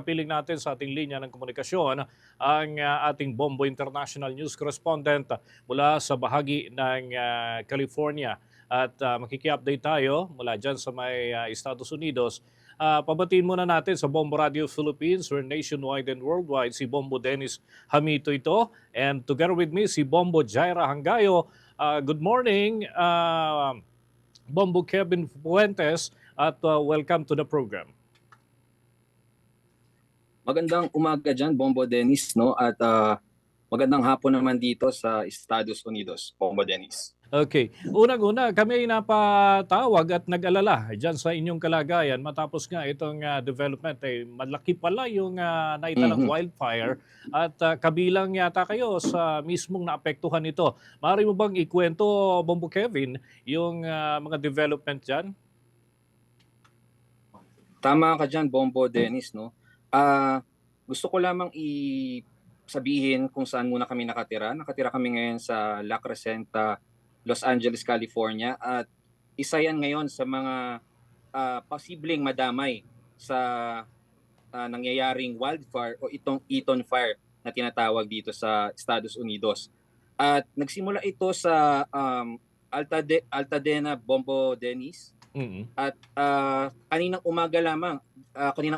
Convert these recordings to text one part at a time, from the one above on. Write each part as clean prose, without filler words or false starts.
Piling natin sa ating linya ng komunikasyon ang ating Bombo International News Correspondent mula sa bahagi ng California. At makiki-update tayo mula dyan sa may Estados Unidos. Pabatiin muna natin sa Bombo Radio Philippines, we're nationwide and worldwide, si Bombo Dennis Hamito ito. And together with me, si Bombo Jaira Hangayo. Good morning, Bombo Kevin Fuentes, at welcome to the program. Magandang umaga dyan, Bombo Dennis, no? At magandang hapon naman dito sa Estados Unidos, Bombo Dennis. Okay. Unang-una, kami ay napatawag at nag-alala dyan sa inyong kalagayan matapos nga itong development. Malaki pala yung naitalang wildfire at kabilang yata kayo sa mismong naapektuhan ito. Maaari mo bang ikwento, Bombo Kevin, yung mga development dyan? Tama ka dyan, Bombo Dennis, no? Gusto ko lamang sabihin kung saan muna kami nakatira. Nakatira kami ngayon sa La Crescenta, Los Angeles, California. At isa yan ngayon sa mga posibleng madamay sa nangyayaring wildfire o itong Eaton Fire na tinatawag dito sa Estados Unidos. At nagsimula ito sa Altadena, Bombo Dennis. At kaninang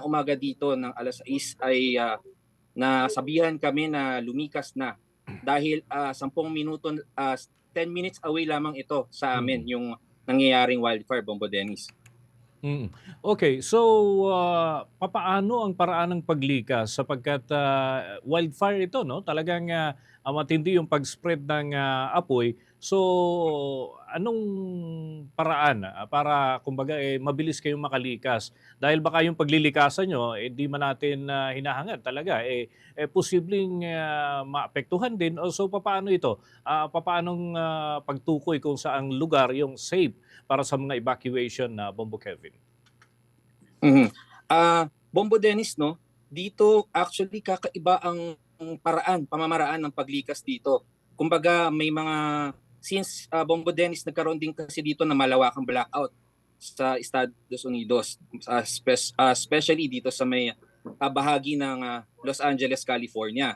umaga dito ng alas 6 ay nasabihan kami na lumikas na dahil 10 minutes away lamang ito sa amin yung nangyayaring wildfire, Bombo Dennis. Okay, so papaano ang paraan ng paglikas sapagkat wildfire ito, no? Talagang matindi yung pag-spread ng apoy. So anong paraan para kumbaga mabilis kayong makalikas? Dahil baka yung paglilikasan nyo, di man natin hinahangad talaga. Posibleng maapektuhan din. So papaano ito? Papaanong pagtukoy kung saang lugar yung safe para sa mga evacuation na Bombo Kevin? Bombo Dennis, no? Dito actually kakaiba ang pamamaraan ng paglikas dito. Kumbaga may mga since Bombo Dennis nagkaroon din kasi dito na malawakang blackout sa Estados Unidos, especially dito sa may bahagi ng Los Angeles, California.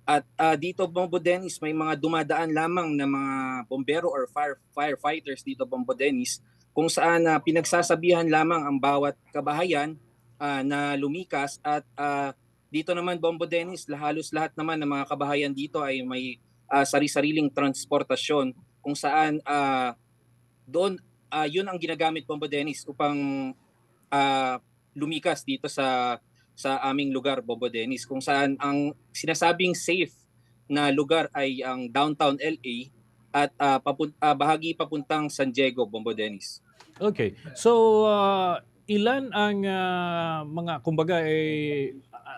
At dito, Bombo Dennis, may mga dumadaan lamang na mga bombero or firefighters dito, Bombo Dennis, kung saan pinagsasabihan lamang ang bawat kabahayan na lumikas. At dito naman, Bombo Dennis, halos lahat naman ng mga kabahayan dito ay may sari-sariling transportasyon kung saan doon yun ang ginagamit, Bombo Dennis, upang lumikas dito sa aming lugar, Bombo Dennis, kung saan ang sinasabing safe na lugar ay ang downtown LA at bahagi papuntang San Diego, Bombo Dennis. Okay. So ilan ang mga kumbaga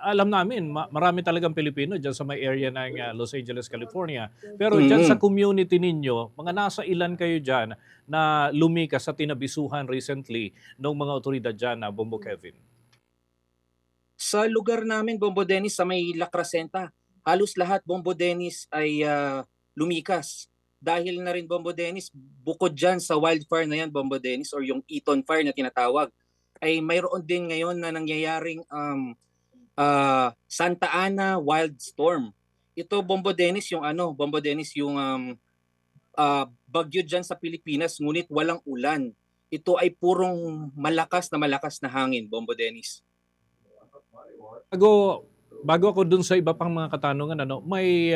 alam namin marami talagang Pilipino diyan sa may area ng Los Angeles, California. Pero diyan sa community ninyo, mga nasa ilan kayo diyan na lumikas sa tinabisuhan recently ng mga otoridad diyan na Bombo Kevin? Sa lugar namin, Bombo Dennis, sa may La Crescenta, halos lahat, Bombo Dennis, ay lumikas. Dahil na rin, Bombo Dennis, bukod dyan sa wildfire na yan, Bombo Dennis, or yung Eaton Fire na tinatawag, ay mayroon din ngayon na nangyayaring Santa Ana Wildstorm. Ito, Bombo Dennis, yung bagyo dyan sa Pilipinas, ngunit walang ulan. Ito ay purong malakas na hangin, Bombo Dennis. Bago ako dun sa iba pang mga katanungan, may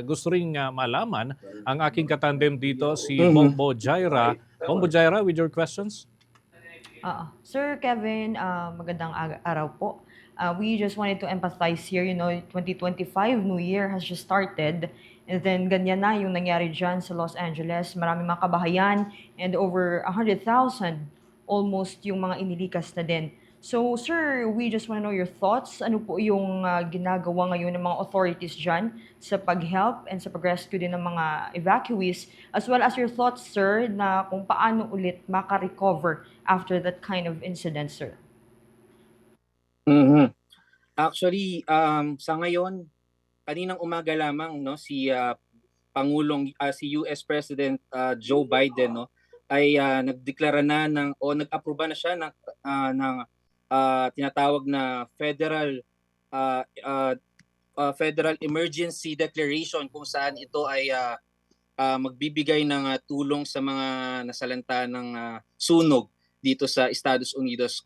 gusto ring malaman ang aking katandem dito, si Bombo Jaira. Bombo Jaira, with your questions? Sir Kevin, magandang araw po. We just wanted to empathize here, 2025 New Year has just started. And then ganyan na yung nangyari dyan sa Los Angeles. Maraming mga kabahayan and over 100,000 almost yung mga inilikas na din. So, sir, we just want to know your thoughts. Ano po yung ginagawa ngayon ng mga authorities dyan sa pag-help and sa pag-rescue din ng mga evacuees, as well as your thoughts, sir, na kung paano ulit maka-recover after that kind of incident, sir? Actually, sa ngayon, kaninang umaga lamang, no, si US President Joe Biden, no, ay nagdeklara na nag-aproba na siya ng tinatawag na Federal Emergency Declaration, kung saan ito ay magbibigay ng tulong sa mga nasalanta ng sunog dito sa Estados Unidos.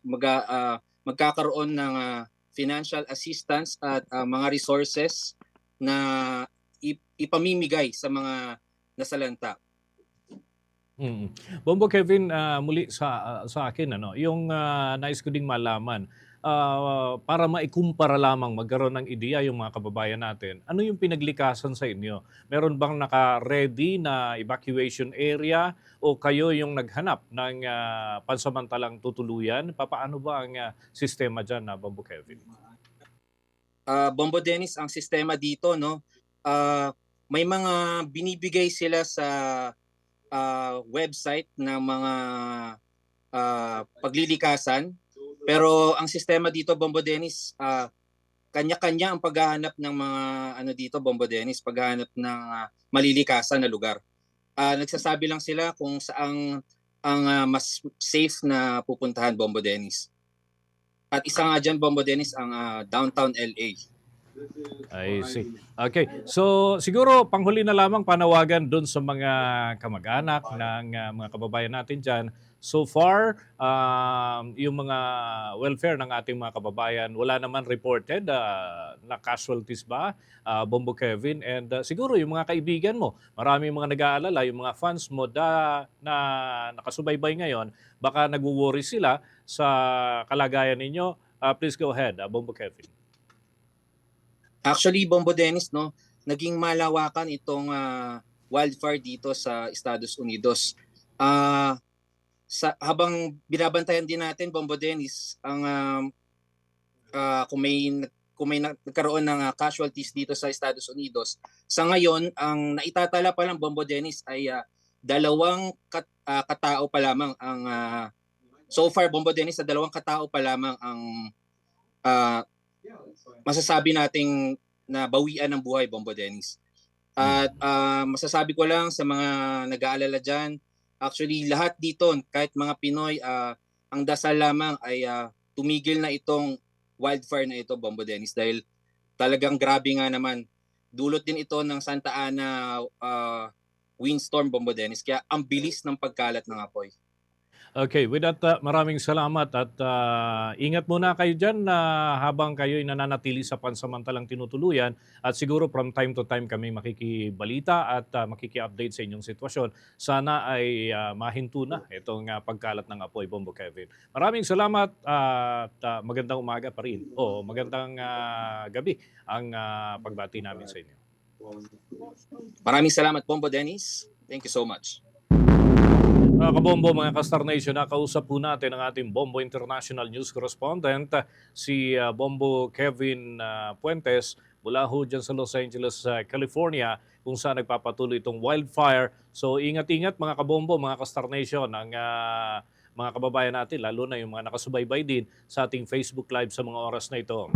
Magkakaroon ng financial assistance at mga resources na ipamimigay sa mga nasalanta. Mm. Bombo Kevin, muli sa akin ano, yung nais ko ding malaman, para maikumpara lamang, magkaroon ng ideya yung mga kababayan natin, ano yung pinaglikasan sa inyo? Meron bang naka-ready na evacuation area o kayo yung naghanap ng pansamantalang tutuluyan? Papaano ba ang sistema diyan na Bombo Kevin? Bombo Dennis, ang sistema dito, no, may mga binibigay sila sa website ng mga paglilikasan, pero ang sistema dito, Bombo Dennis, kanya-kanya ang paghahanap ng mga dito, Bombo Dennis, paghahanap ng malilikasan na lugar. Nagsasabi lang sila kung saang ang mas safe na pupuntahan, Bombo Dennis. At isa nga dyan, Bombo Dennis, ang downtown LA. I see. Okay. So siguro panghuli na lamang panawagan doon sa mga kamag-anak ng mga kababayan natin diyan. So far, yung mga welfare ng ating mga kababayan, wala naman reported na casualties ba, Bombo Kevin? And siguro yung mga kaibigan mo, marami mga nag-aalala, yung mga fans mo na nakasubaybay ngayon, baka nagwo-worry sila sa kalagayan ninyo. Please go ahead, Bombo Kevin. Actually, Bombo Dennis, no, naging malawakan itong wildfire dito sa Estados Unidos. Habang binabantayan din natin, Bombo Dennis, ang kung may nagkaroon ng casualties dito sa Estados Unidos, sa ngayon, ang naitatala pa lang, Bombo Dennis, ay dalawang katao pa lamang ang so far, Bombo Dennis, sa dalawang katao pa lamang ang masasabi nating na bawian ng buhay, Bombo Dennis. At masasabi ko lang sa mga nag-aalala dyan, actually lahat dito, kahit mga Pinoy, ang dasal lamang ay tumigil na itong wildfire na ito, Bombo Dennis, dahil talagang grabe nga naman. Dulot din ito ng Santa Ana windstorm, Bombo Dennis, kaya ang bilis ng pagkalat ng apoy. Okay, with that, maraming salamat at ingat muna kayo dyan habang kayo'y nananatili sa pansamantalang tinutuluyan at siguro from time to time kami makikibalita at makiki-update sa inyong sitwasyon. Sana ay mahinto na itong pagkalat ng apoy, Bombo Kevin. Maraming salamat at magandang umaga pa rin o magandang gabi ang pagbati namin sa inyo. Maraming salamat, Bombo Dennis. Thank you so much. Mga kabombo, mga ka-Star Nation, nakausap po natin ang ating Bombo International News Correspondent, si Bombo Kevin Puentes, mula ho dyan sa Los Angeles, California, kung saan nagpapatuloy itong wildfire. So ingat-ingat mga kabombo, mga ka-Star Nation, ang mga kababayan natin, lalo na yung mga nakasubaybay din sa ating Facebook Live sa mga oras na ito.